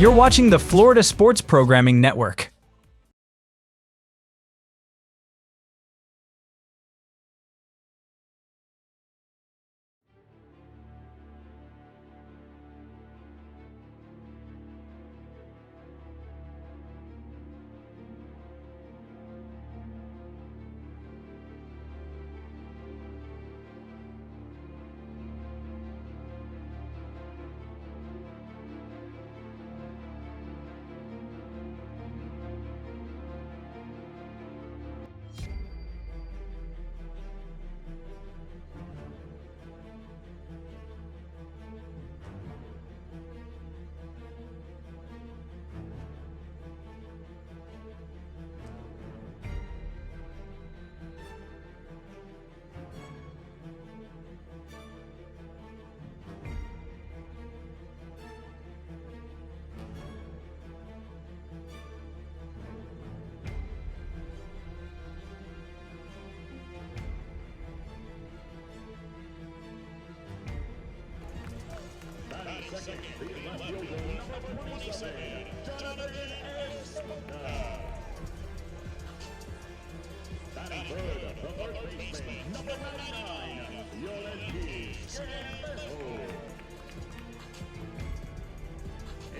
You're watching the Florida Sports Programming Network.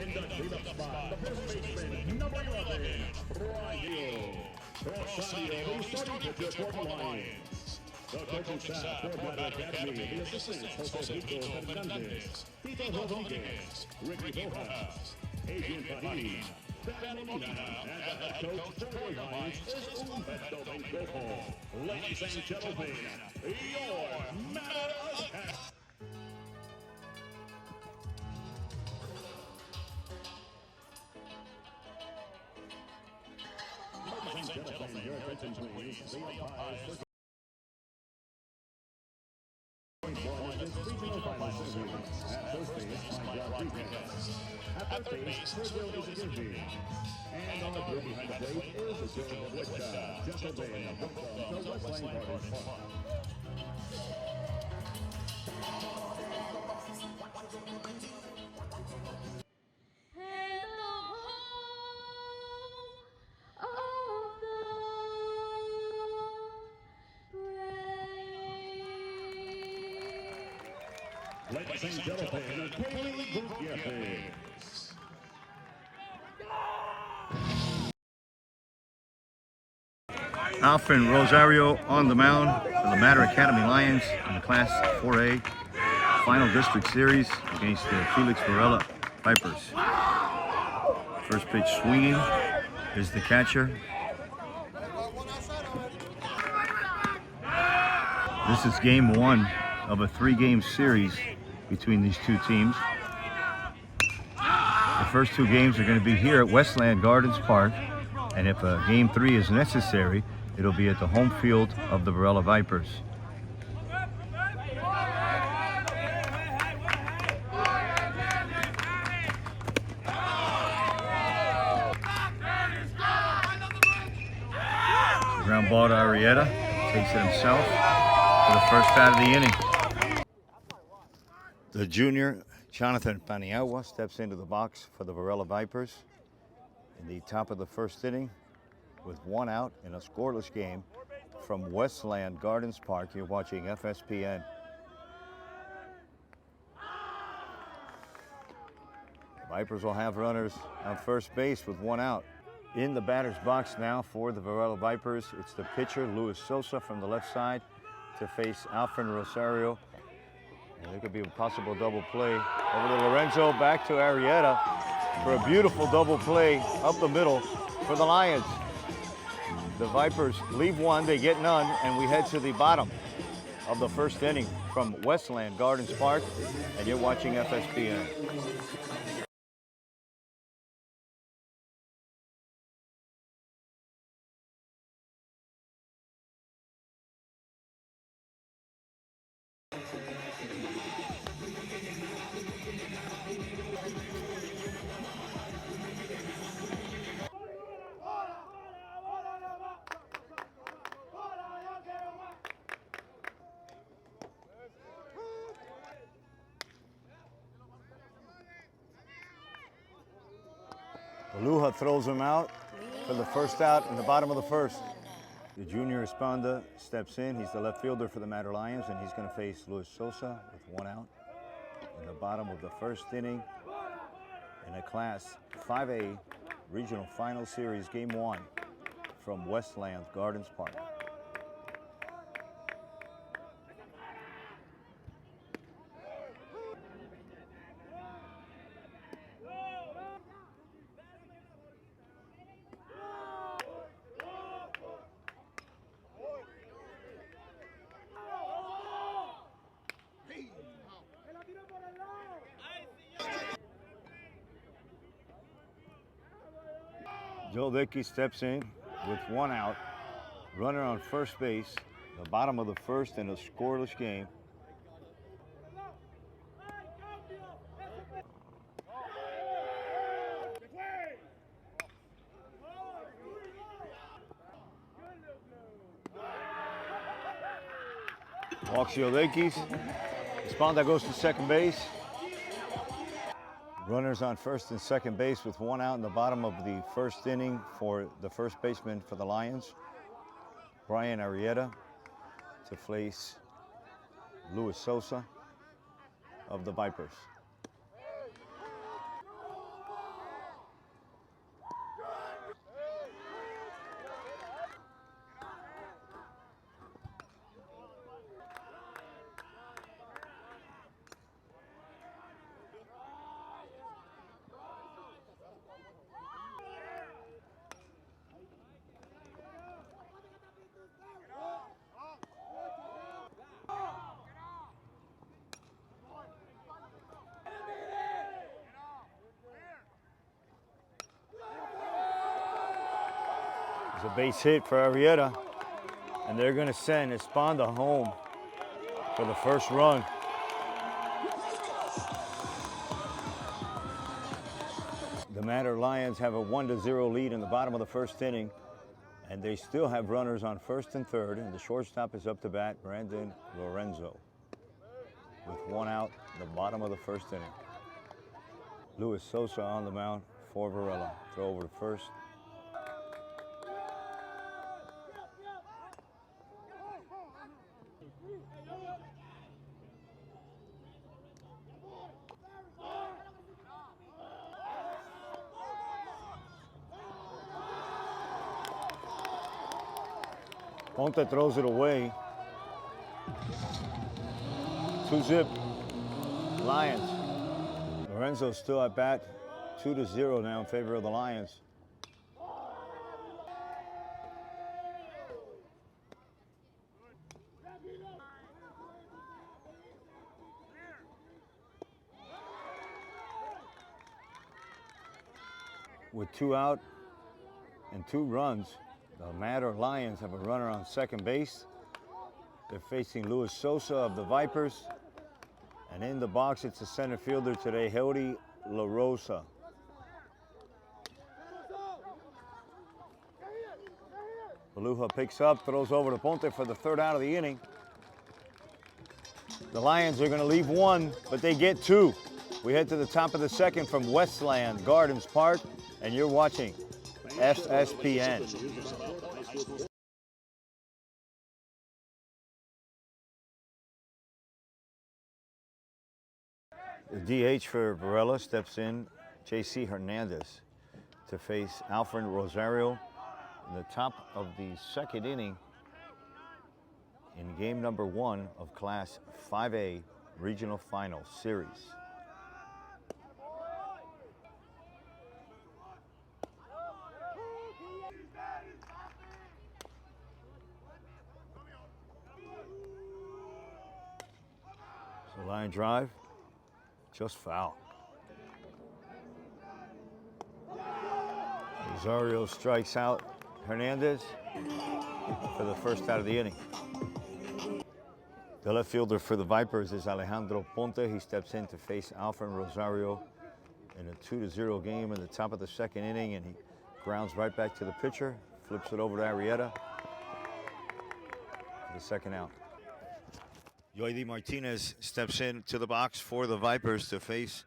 In the cleanup spot, the first baseman, number 11, Rosario, the starting pitcher for the Lions. The coaching staff for Battle Academy, the assistants, Jose Vito Fernandez, Tito Rodriguez, Ricky Rojas, Adrian Fahim, Ben Molina, and the head coach for the Lions is Humberto Bencojo. Ladies and gentlemen, your Matter of Fact. Ladies and gentlemen, your attention please. The umpires regional final series. At first base, Mike Rodriguez. At third base, Brazil is a Gilby. And on the blue behind the plate is the Joe Wicca. Gentlemen, welcome to Westland Gardens Park. Ladies and gentlemen, Kelly Gutierrez. Alfred Rosario on the mound for the Matter Academy Lions in the Class 4A Final District Series against the Felix Varela Vipers. First pitch swinging is the catcher. This is game one of a three-game series between these two teams. The first two games are going to be here at Westland Gardens Park, and if game three is necessary, it'll be at the home field of the Varela Vipers. Ground ball to Arrieta, takes it himself for the first out of the inning. The junior, Jonathan Paniagua, steps into the box for the Varela Vipers in the top of the first inning with one out in a scoreless game from Westland Gardens Park. You're watching FSPN. The Vipers will have runners on first base with one out. In the batter's box now for the Varela Vipers, it's the pitcher, Luis Sosa, from the left side to face Alfred Rosario. And there could be a possible double play. Over to Lorenzo, back to Arrieta for a beautiful double play up the middle for the Lions. The Vipers leave one, they get none, and we head to the bottom of the first inning from Westland Gardens Park, and you're watching FSPN. Luja throws him out for the first out in the bottom of the first. The junior Esponda steps in. He's the left fielder for the Matter Lions, and he's going to face Luis Sosa with one out in the bottom of the first inning in a Class 5A Regional Final Series Game 1 from Westland Gardens Park. Joe Dickey steps in with one out. Runner on first base, the bottom of the first in a scoreless game. Walks Joe Dickey. Esponda goes to second base. Runners on first and second base with one out in the bottom of the first inning for the first baseman for the Lions, Brian Arrieta, to face Luis Sosa of the Vipers. It's a base hit for Arrieta, and they're going to send Esponda home for the first run. The Matter Lions have a 1-0 lead in the bottom of the first inning, and they still have runners on first and third, and the shortstop is up to bat, Brandon Lorenzo, with one out in the bottom of the first inning. Luis Sosa on the mound for Varela. Throw over to first. Ponte throws it away. 2-zip Lions. Lorenzo still at bat, 2-0 now in favor of the Lions. With 2 out and 2 runs, the Matter Lions have a runner on second base. They're facing Luis Sosa of the Vipers. And in the box, it's the center fielder today, Heldy La Rosa. Luja picks up, throws over to Ponte for the third out of the inning. The Lions are going to leave 1, but they get 2. We head to the top of the second from Westland Gardens Park, and you're watching FHSPN. The DH for Varela steps in, J.C. Hernandez, to face Alfred Rosario in the top of the second inning in game number 1 of Class 5A Regional Final Series. So line drive, just foul. Rosario strikes out Hernandez for the first out of the inning. The left fielder for the Vipers is Alejandro Ponte. He steps in to face Alfred Rosario in a 2-0 game in the top of the second inning, and he grounds right back to the pitcher, flips it over to Arrieta for the second out. Yoidy Martinez steps in to the box for the Vipers to face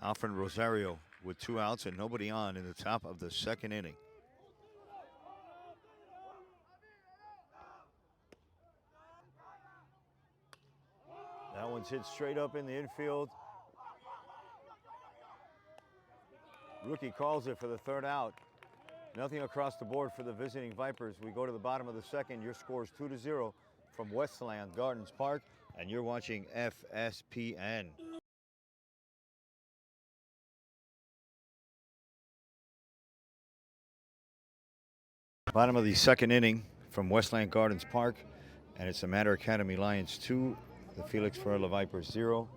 Alfred Rosario with 2 outs and nobody on in the top of the second inning. That one's hit straight up in the infield. Rookie calls it for the 3rd out. Nothing across the board for the visiting Vipers. We go to the bottom of the second. Your score is 2-0 from Westland Gardens Park, and you're watching FSPN. Bottom of the second inning from Westland Gardens Park, and it's the Mater Academy Lions 2, the Felix Varela Vipers 0.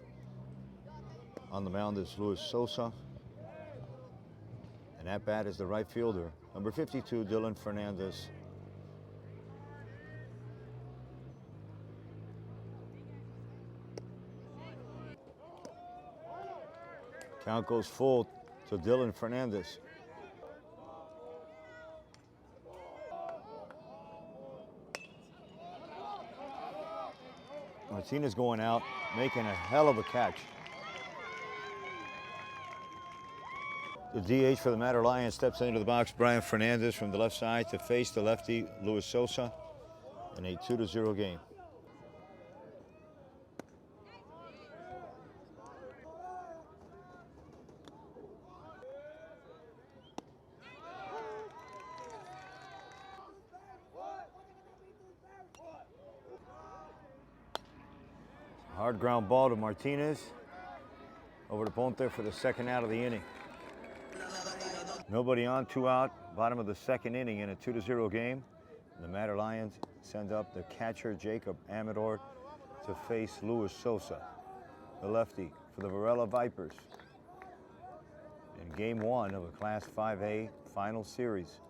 On the mound is Luis Sosa. And at bat is the right fielder, number 52, Dylan Fernandez. Count goes full to Dylan Fernandez. Martinez going out, making a hell of a catch. The DH for the Mater Lions steps into the box, Brian Fernandez from the left side to face the lefty, Luis Sosa, in a 2-0 game. Hard ground ball to Martinez. Over to Ponte for the 2nd out of the inning. Nobody on, 2 out, bottom of the 2nd inning in a 2-0 game. The Mater Lions send up the catcher, Jacob Amador, to face Luis Sosa, the lefty, for the Varela Vipers in game 1 of a Class 5A final series.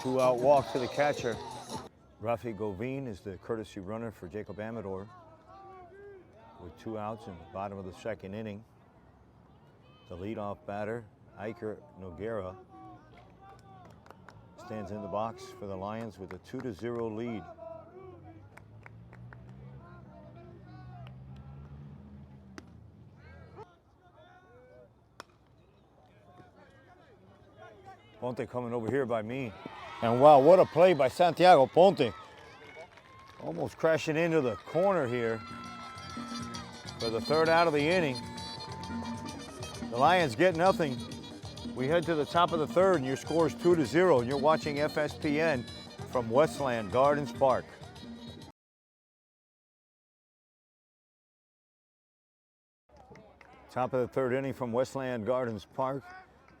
Two-out walk to the catcher. Rafi Govin is the courtesy runner for Jacob Amador with 2 outs in the bottom of the 2nd inning. The leadoff batter, Iker Noguera, stands in the box for the Lions with a 2-0 lead. Ponte coming over here by me. And wow, what a play by Santiago Ponte. Almost crashing into the corner here for the 3rd out of the inning. The Lions get nothing. We head to the top of the 3rd, and your score is 2-0. And you're watching FSPN from Westland Gardens Park. Top of the 3rd inning from Westland Gardens Park.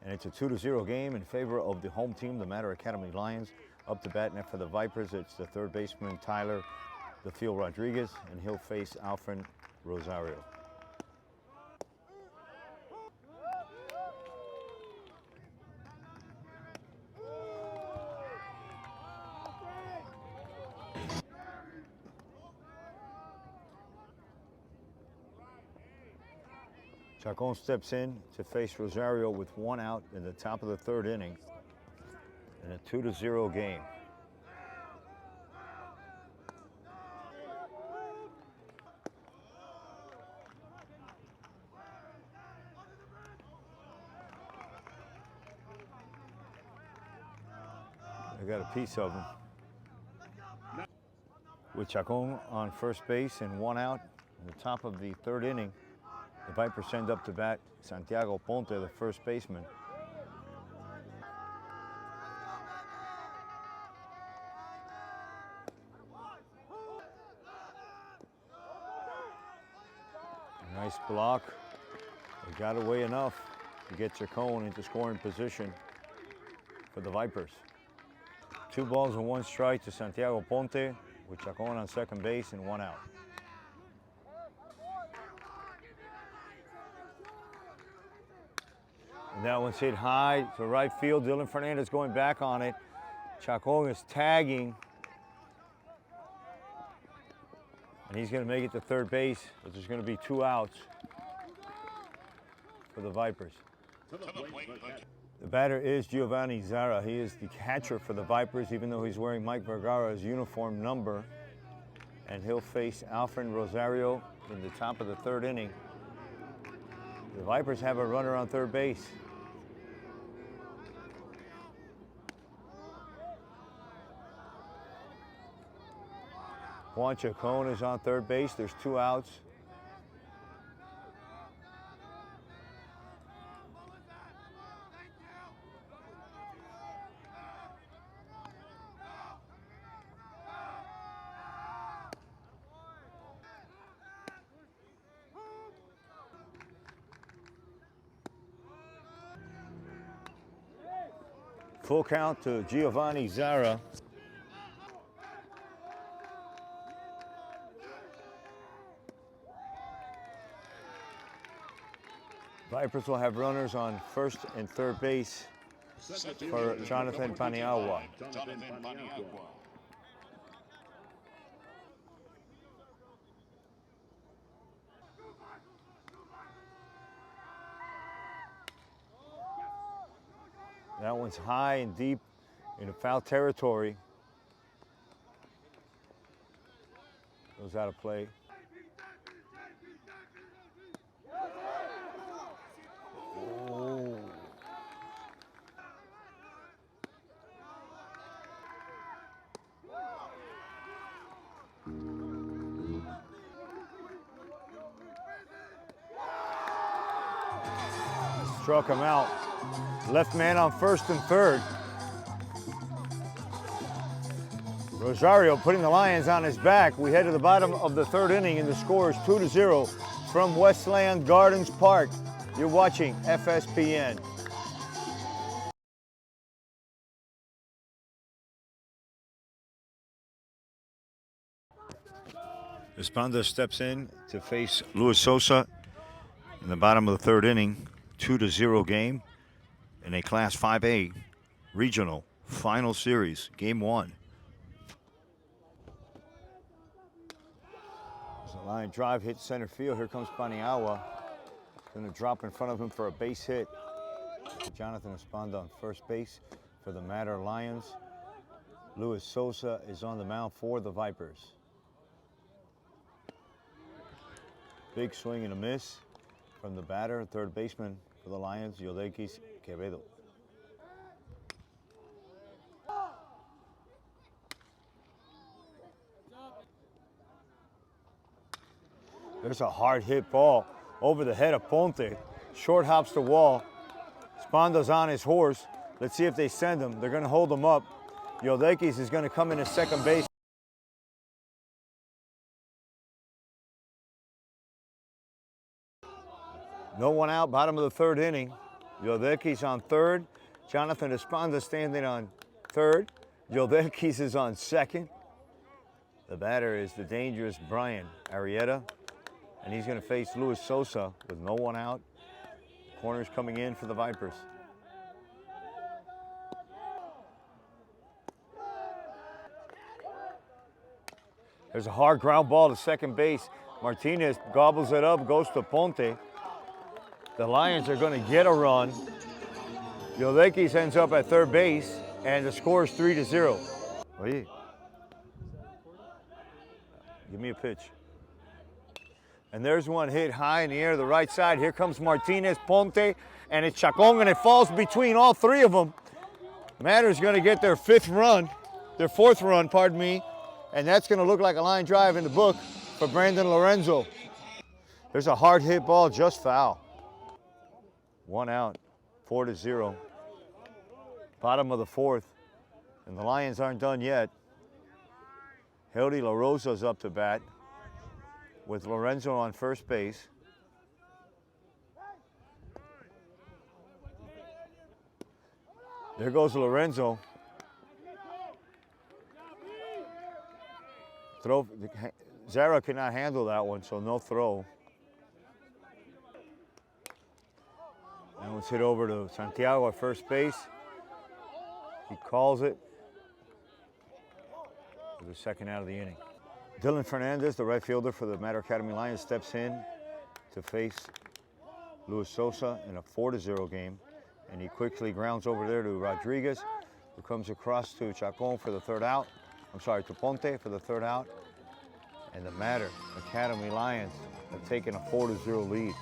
And it's a 2-0 game in favor of the home team, the Mater Academy Lions. Up to bat net for the Vipers, it's the 3rd baseman, Tyler "The Field" Rodriguez, and he'll face Alfred Rosario. Chacon steps in to face Rosario with 1 out in the top of the 3rd inning in a 2-0 game. I got a piece of him. With Chacon on first base and 1 out in the top of the 3rd inning, the Vipers send up to bat Santiago Ponte, the first baseman. Nice block. They got away enough to get Chacon into scoring position for the Vipers. 2 balls and 1 strike to Santiago Ponte, with Chacon on second base and 1 out. And that one's hit high to right field. Dylan Fernandez going back on it. Chacon is tagging. And he's going to make it to third base, but there's going to be 2 outs. for the Vipers. To the plate, the catcher. The batter is Giovanni Zara. He is the catcher for the Vipers, even though he's wearing Mike Vergara's uniform number. And he'll face Alfred Rosario in the top of the third inning. The Vipers have a runner on third base. Juan Chacon is on third base. There's 2 outs. Full count to Giovanni Zara. Vipers will have runners on first and third base for Jonathan Paniagua. That one's high and deep in foul territory. Goes out of play. Oh. Struck him out. Left man on first and third. Rosario putting the Lions on his back. We head to the bottom of the third inning, and the score is 2-0 from Westland Gardens Park. You're watching FSPN. Esponda steps in to face Luis Sosa in the bottom of the third inning. 2-0 game in a Class 5A regional final series, game 1. There's a line drive, hit center field. Here comes Paniagua. Going to drop in front of him for a base hit. Jonathan Esponda on first base for the Mater Lions. Luis Sosa is on the mound for the Vipers. Big swing and a miss from the batter, third baseman for the Lions, Yodekis Quevedo. There's a hard hit ball over the head of Ponte. Short hops the wall. Sponda's on his horse. Let's see if they send him. They're going to hold him up. Yodekis is going to come in at second base. No one out, bottom of the third inning. Yodekis on third. Jonathan Esponda standing on third. Yodekis is on second. The batter is the dangerous Brian Arrieta, and he's going to face Luis Sosa with no one out. Corners coming in for the Vipers. There's a hard ground ball to second base. Martinez gobbles it up, goes to Ponte. The Lions are going to get a run. Yodekis ends up at third base, and the score is 3-0. Oye. Give me a pitch. And there's one hit high in the air to the right side. Here comes Martinez, Ponte, and it's Chacon, and it falls between all three of them. Matter's going to get their fourth run, pardon me, and that's going to look like a line drive in the book for Brandon Lorenzo. There's a hard hit ball, just foul. One out, 4-0. Bottom of the fourth, and the Lions aren't done yet. Hildy La Rosa's up to bat with Lorenzo on first base. There goes Lorenzo. Throw. Zara cannot handle that one, so no throw. And let's hit over to Santiago at first base. He calls it for the second out of the inning. Dylan Fernandez, the right fielder for the Mater Academy Lions, steps in to face Luis Sosa in a 4-0 game. And he quickly grounds over there to Rodriguez, who comes across to Chacon for the third out. I'm sorry, to Ponte for the third out. And the Matter Academy Lions have taken a 4-0 lead.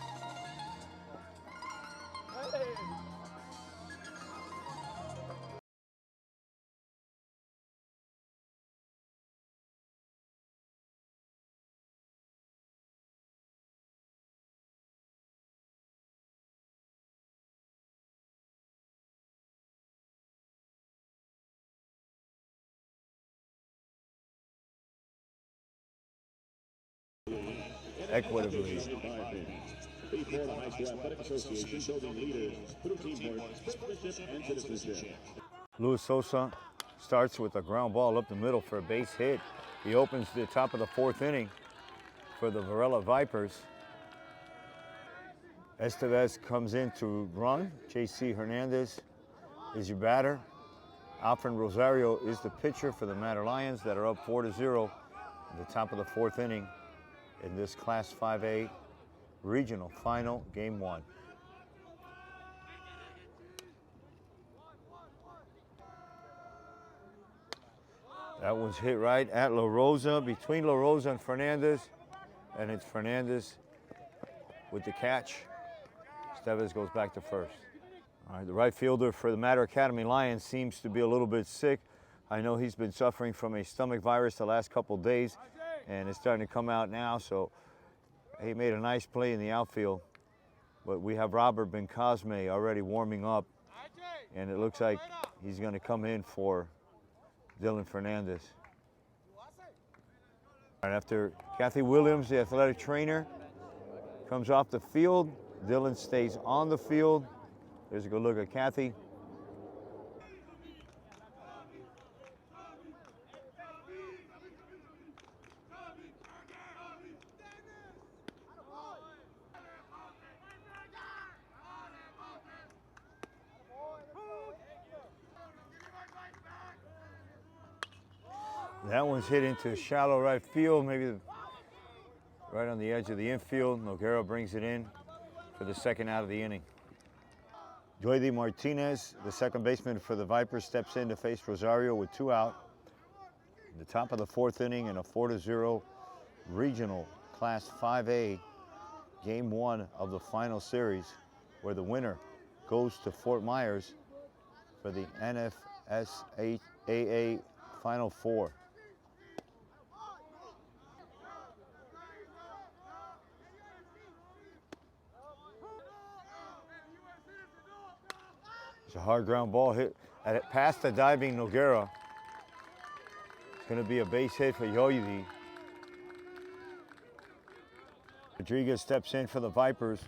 Equitably. Before the High School Athletic Association building leaders through teamwork, sportsmanship, and citizenship. Luis Sosa starts with a ground ball up the middle for a base hit. He opens the top of the fourth inning for the Varela Vipers. Estevez comes in to run. J.C. Hernandez is your batter. Alfred Rosario is the pitcher for the Matter Lions that are up 4-0 at the top of the fourth inning in this Class 5A regional final, game one. That one's hit right at La Rosa, between La Rosa and Fernandez, and it's Fernandez with the catch. Estevez goes back to first. All right, the right fielder for the Matter Academy Lions seems to be a little bit sick. I know he's been suffering from a stomach virus the last couple days, and it's starting to come out now, so he made a nice play in the outfield. But we have Robert Bencosme already warming up, and it looks like he's going to come in for Dylan Fernandez. All right, after Kathy Williams, the athletic trainer, comes off the field, Dylan stays on the field. There's a good look at Kathy. That one's hit into shallow right field, maybe right on the edge of the infield. Noguera brings it in for the second out of the inning. Joydy Martinez, the second baseman for the Vipers, steps in to face Rosario with 2 out. The top of the fourth inning in a 4-0 regional Class 5A game one of the final series, where the winner goes to Fort Myers for the NFSAA Final Four. It's a hard ground ball hit past the diving Noguera. It's going to be a base hit for Joydy. Rodriguez steps in for the Vipers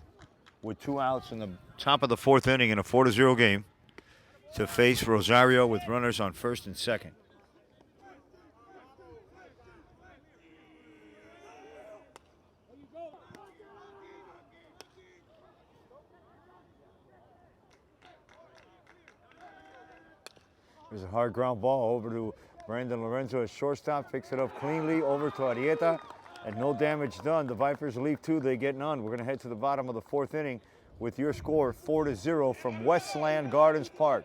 with 2 outs in the top of the fourth inning in a 4-0 game to face Rosario with runners on first and second. There's a hard ground ball over to Brandon Lorenzo at shortstop, picks it up cleanly over to Arieta, and no damage done. The Vipers leave 2, they get none. We're going to head to the bottom of the fourth inning with your score 4-0 from Westland Gardens Park.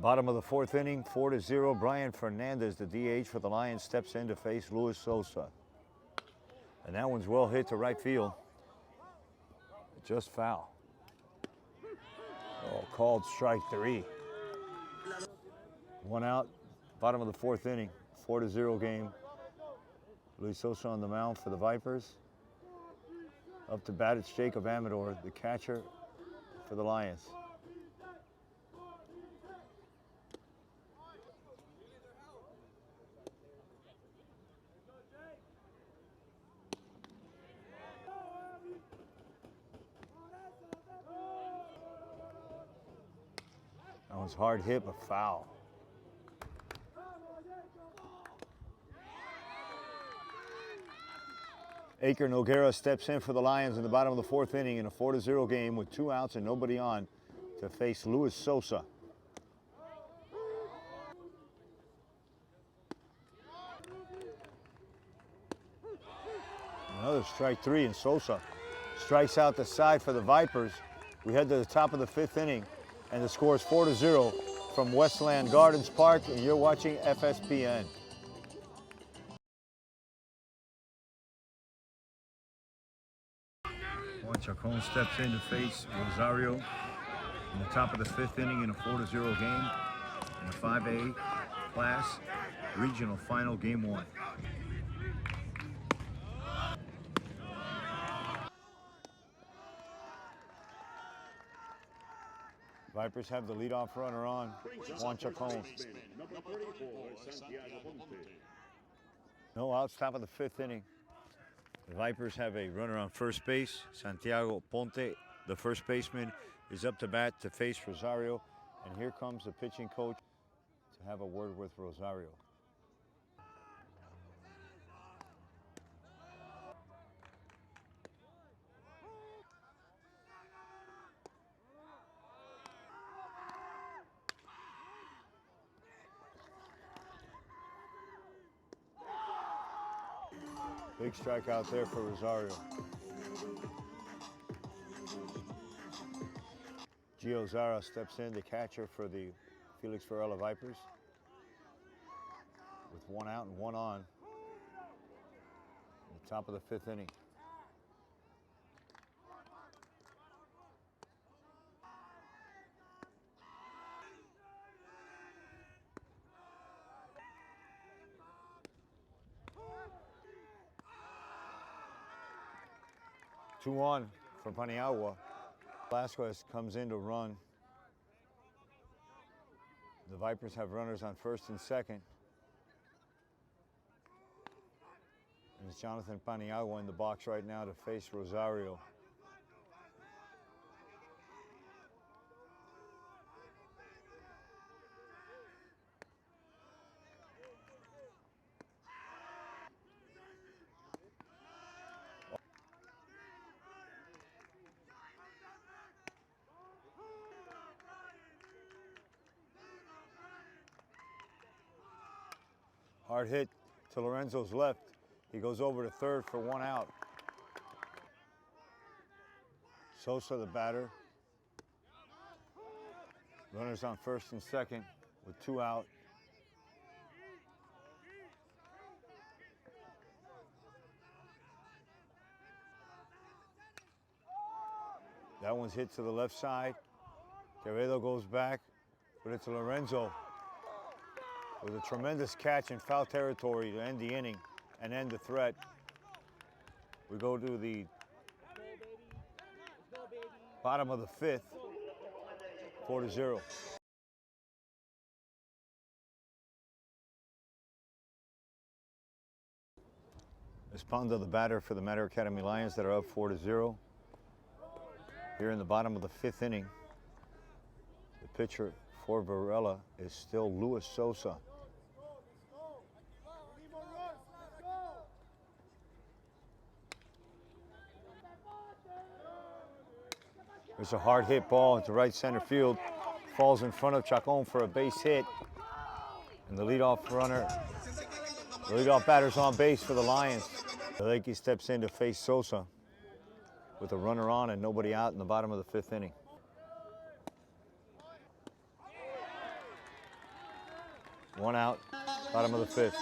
Bottom of the fourth inning, 4-0. Brian Fernandez, the DH for the Lions, steps in to face Luis Sosa. And that one's well hit to right field. Just foul. Oh, called strike 3. 1 out, bottom of the fourth inning, 4-0 game. Luis Sosa on the mound for the Vipers. Up to bat, it's Jacob Amador, the catcher for the Lions. That one's hard hit, but foul. Aker Noguera steps in for the Lions in the bottom of the fourth inning in a 4-0 game with 2 outs and nobody on to face Luis Sosa. Another strike 3, and Sosa strikes out the side for the Vipers. We head to the top of the 5th inning, and the score is 4-0 from Westland Gardens Park, and you're watching FSPN. Juan Chacon steps in to face Rosario in the top of the 5th inning in a 4-0 game in a 5A class regional final, game 1. Vipers have the leadoff runner on, Juan Chacon. No outs, top of the 5th inning. The Vipers have a runner on first base. Santiago Ponte, the first baseman, is up to bat to face Rosario. And here comes the pitching coach to have a word with Rosario. Big strikeout there for Rosario. Gio Zara steps in, the catcher for the Felix Varela Vipers, with 1 out and 1 on. At the top of the 5th inning. Two on for Paniagua. Velasquez comes in to run. The Vipers have runners on first and second. And it's Jonathan Paniagua in the box right now to face Rosario. Hard hit to Lorenzo's left. He goes over to third for 1 out. Sosa, the batter. Runners on first and second with 2 out. That one's hit to the left side. Quevedo goes back, but it's Lorenzo with a tremendous catch in foul territory to end the inning and end the threat. We go to the bottom of the 5th, 4-0. Esponda, the batter for the Mater Academy Lions that are up 4-0. Here in the bottom of the 5th inning, the pitcher for Varela is still Luis Sosa. There's a hard hit ball into right center field. Falls in front of Chacon for a base hit. And the leadoff batter's on base for the Lions. Leakey steps in to face Sosa with a runner on and nobody out in the bottom of the 5th inning. One out, bottom of the 5th.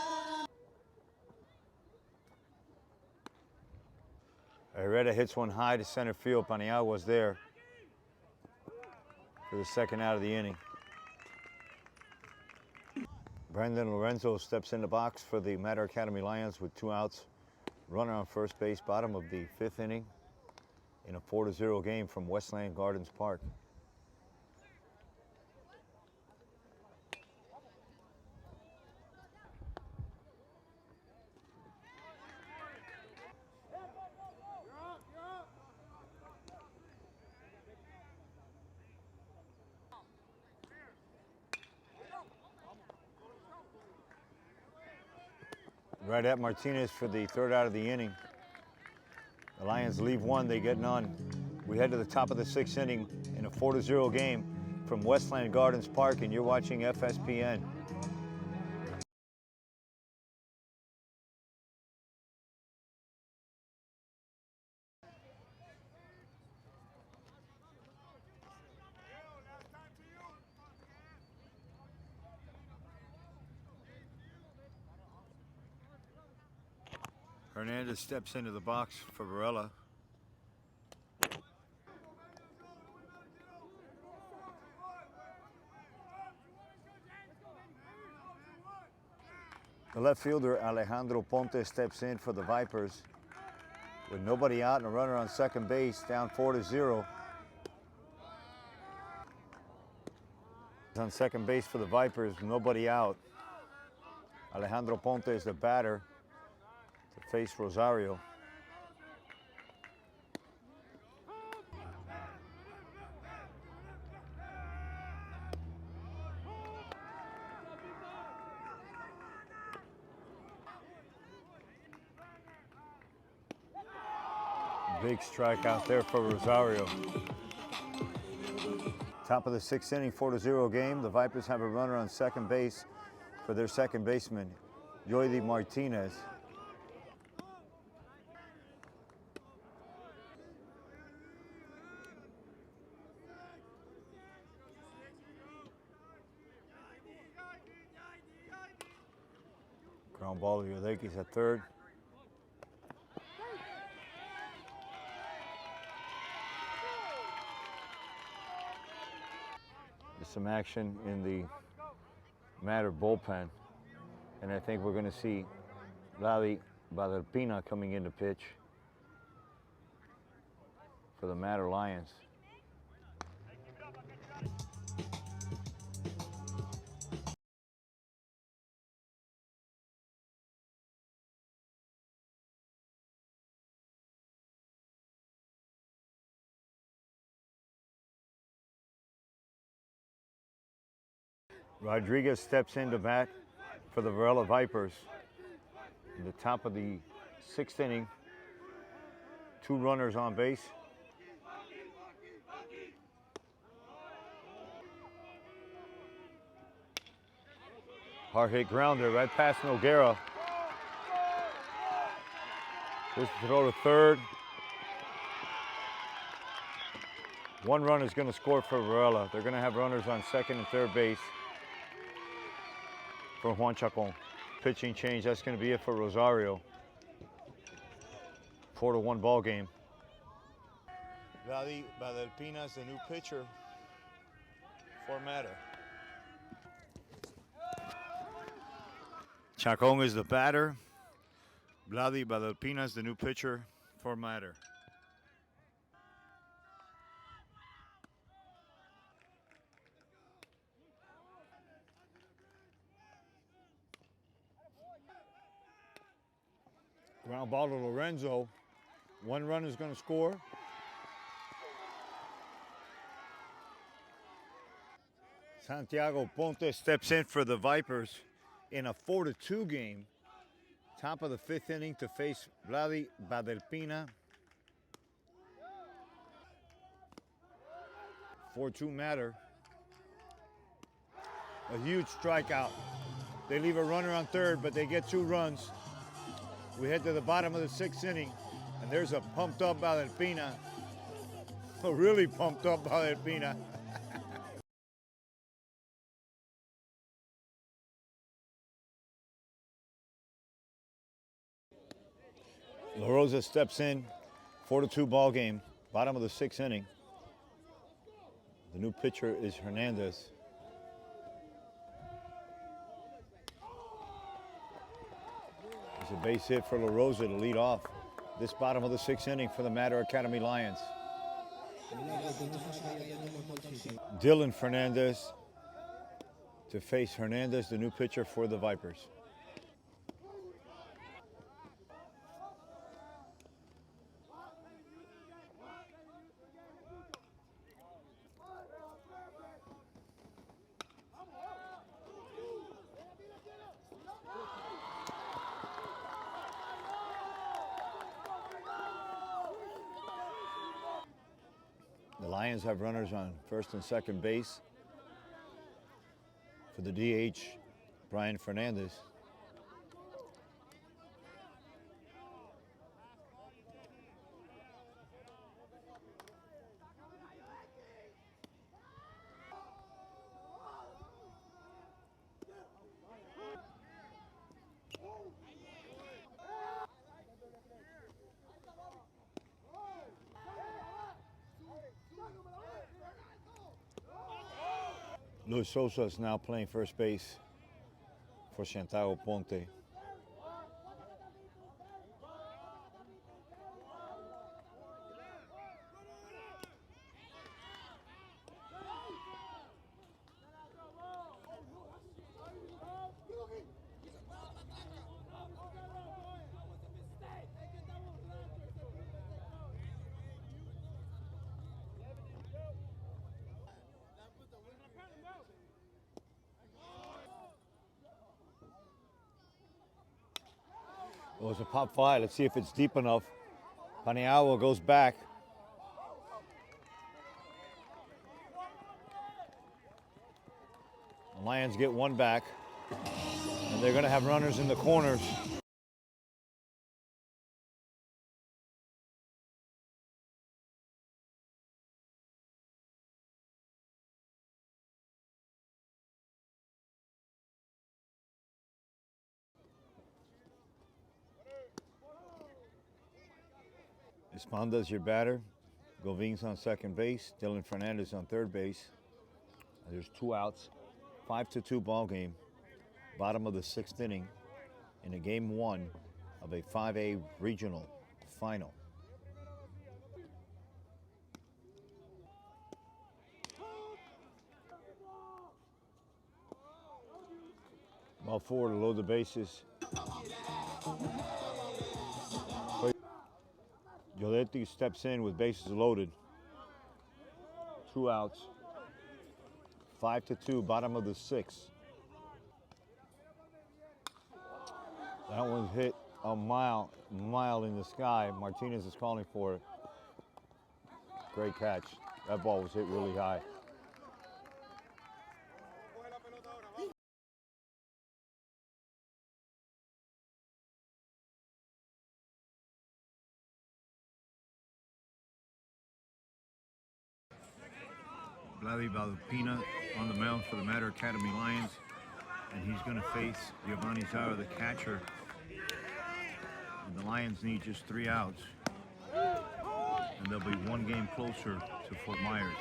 Herrera hits one high to center field. Paniagua's there for the second out of the inning. Brandon Lorenzo steps in the box for the Mater Academy Lions with 2 outs. Runner on first base, bottom of the 5th inning in a 4-0 game from Westland Gardens Park. Right at Martinez for the 3rd out of the inning. The Lions leave one, they get none. We head to the top of the 6th inning in a 4-0 game from Westland Gardens Park, and you're watching FSPN. Hernandez steps into the box for Varela. The left fielder Alejandro Ponte steps in for the Vipers. With nobody out and a runner on second base, down 4-0. On second base for the Vipers, nobody out. Alejandro Ponte is the batter to face Rosario. Big strike out there for Rosario. Top of the 6th inning, 4-0 game. The Vipers have a runner on second base for their second baseman, Yoidy Martinez. Ground ball to Yodekis at third. There's some action in the Matter bullpen, and I think we're going to see Vladi Valderpina coming in to pitch for the Matter Lions. Rodriguez steps in to bat for the Varela Vipers. In the top of the 6th inning, 2 runners on base. Hard hit grounder right past Noguera. Just throw to third. 1 run is going to score for Varela. They're going to have runners on second and third base for Juan Chacon. Pitching change, that's going to be it for Rosario. 4-1 ball game. Vladi Valderpina is the new pitcher for Matter. Chacon is the batter. Vladi Valderpina is the new pitcher for Matter. Ground ball to Lorenzo. 1 run is going to score. Santiago Ponte steps in for the Vipers in a 4-2 game. Top of the 5th inning to face Vladi Valderpina. 4-2 Matter. A huge strikeout. They leave a runner on third, but they get 2 runs. We head to the bottom of the 6th inning, and there's a pumped up Valderpina. A really pumped up Valderpina. La Rosa steps in, 4-2 ball game, bottom of the 6th inning. The new pitcher is Hernandez. It's a base hit for La Rosa to lead off this bottom of the 6th inning for the Matter Academy Lions. Dylan Fernandez to face Hernandez, the new pitcher for the Vipers. Lions have runners on first and second base. For the DH, Brian Fernandez. Luis Sosa is now playing first base for Santiago Ponte. Well, it's a pop fly. Let's see if it's deep enough. Paniagua goes back. The Lions get one back, and they're going to have runners in the corners. Esponda's your batter. Govin's on second base. Dylan Fernandez on third base. There's 2 outs. 5-2 ball game. Bottom of the 6th inning in a game 1 of a 5A regional final. Ball 4 to load the bases. Yoletti steps in with bases loaded. 2 outs. 5-2, bottom of the 6th. That one's hit a mile in the sky. Martinez is calling for it. Great catch. That ball was hit really high. Vladi Valupina on the mound for the Mater Academy Lions, and he's going to face Giovanni Zara, the catcher. And the Lions need just 3 outs, and they'll be 1 game closer to Fort Myers.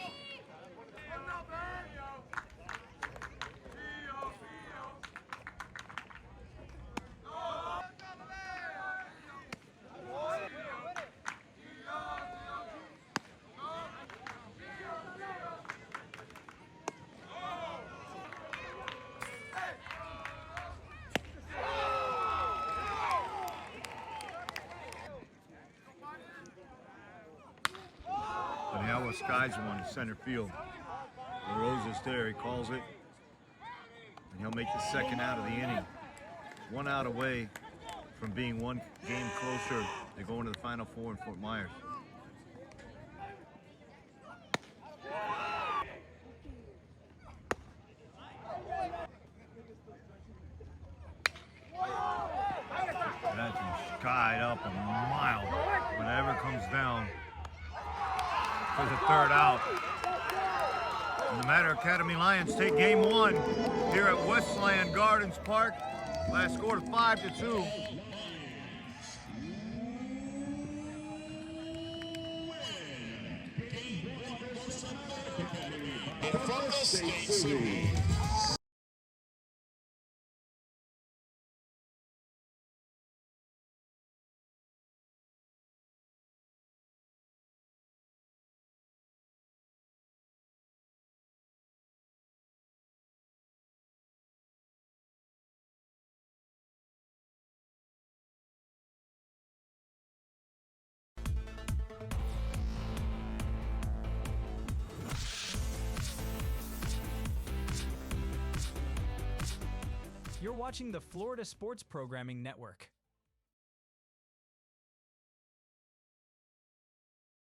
Paniagua skies one in center field. LaRose is there, he calls it, and he'll make the 2nd out of the inning. 1 out away from being 1 game closer to going to the Final Four in Fort Myers. That's skied up a mile. Whenever it comes down for the 3rd out. And the Mater Academy Lions take game 1 here at Westland Gardens Park. Last score 5-2. From the States. You're watching the Florida Sports Programming Network.